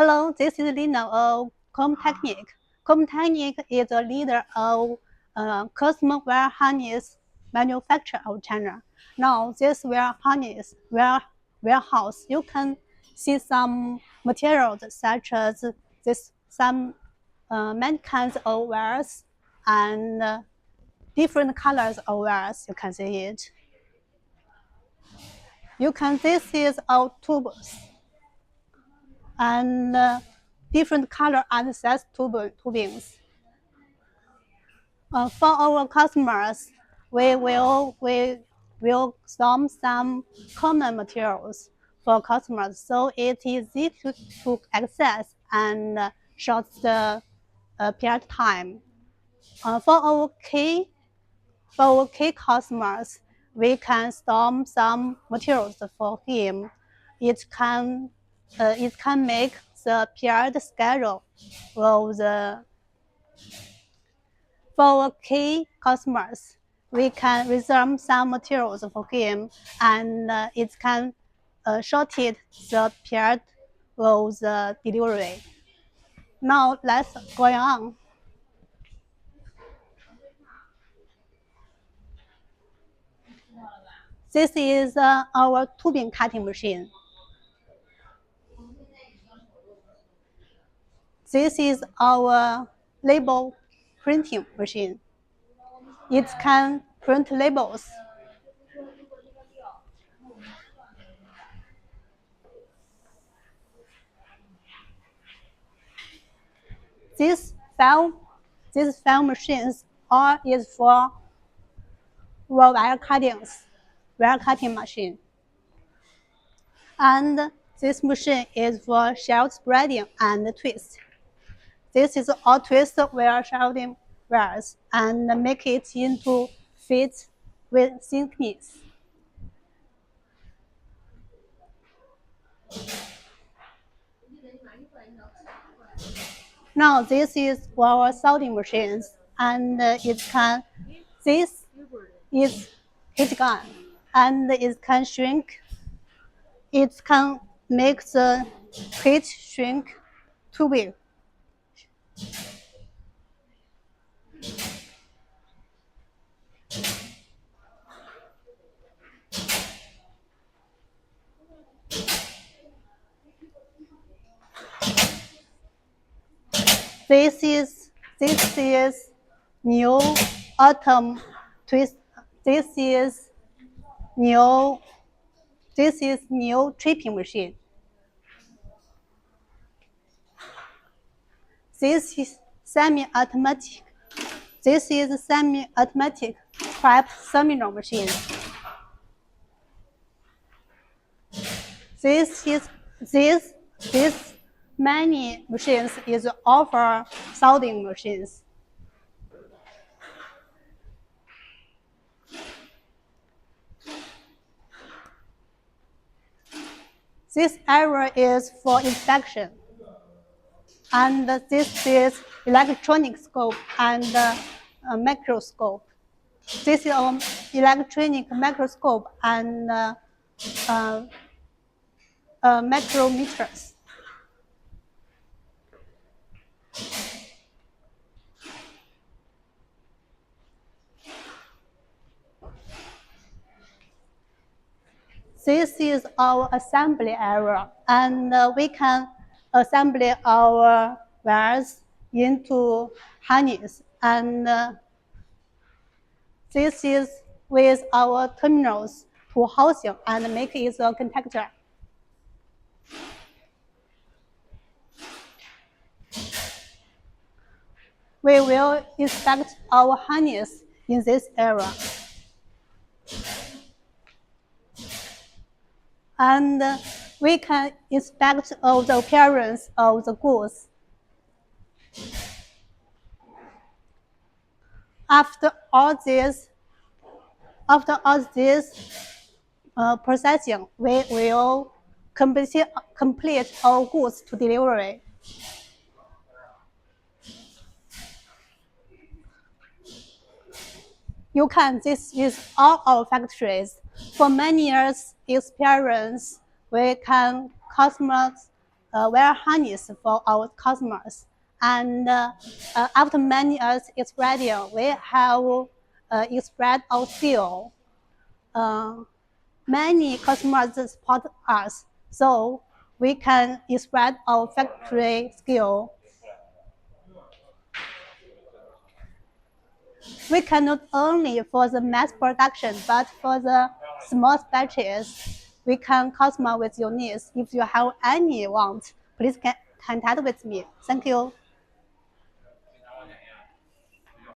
Hello, this is Lina of Comtechnic. Comtechnic is a leader of custom wire harness manufacturer of China. Now, this warehouse, you can see some materials such as some many kinds of wires and different colors of wires. You can see it. This is our tubes and different color and size tubings. For our customers, we will some common materials for customers, so it is easy to access and short the period time. For our key customers, we can store some materials for him. It can make the period schedule of the For our key customers, we can reserve some materials for him, and it can shorten the period of the delivery. Now let's go on. This is our tubing cutting machine. This is our label printing machine. It can print labels. These five machines are is for wire cutting machine. And this machine is for shell spreading and twist. This is all twist wire shielding wires and make it into fit with thickness. Now this is our soldering machines, and this is heat gun, and it can shrink. It can make the heat shrink tubing. This is new autumn twist. This is new tripping machine. This is semi-automatic. This is semi-automatic trap terminal machine. This many machines is offer soldering machines. This area is for inspection, and this is electronic scope and microscope. This is electronic microscope and micrometers. This is our assembly area, and we can assemble our wires into harness. And this is with our terminals to housing and make it a contactor. We will inspect our harness in this area. And we can inspect the appearance of the goods. After all this processing, we will complete our goods to delivery. This is all our factories. For many years experience, we can customers wire harness for our customers. And after many years experience, we have spread our skill. Many customers support us, so we can spread our factory skill. We can not only for the mass production, but for the small batches, we can customize with your needs. If you have any want, please contact with me. Thank you.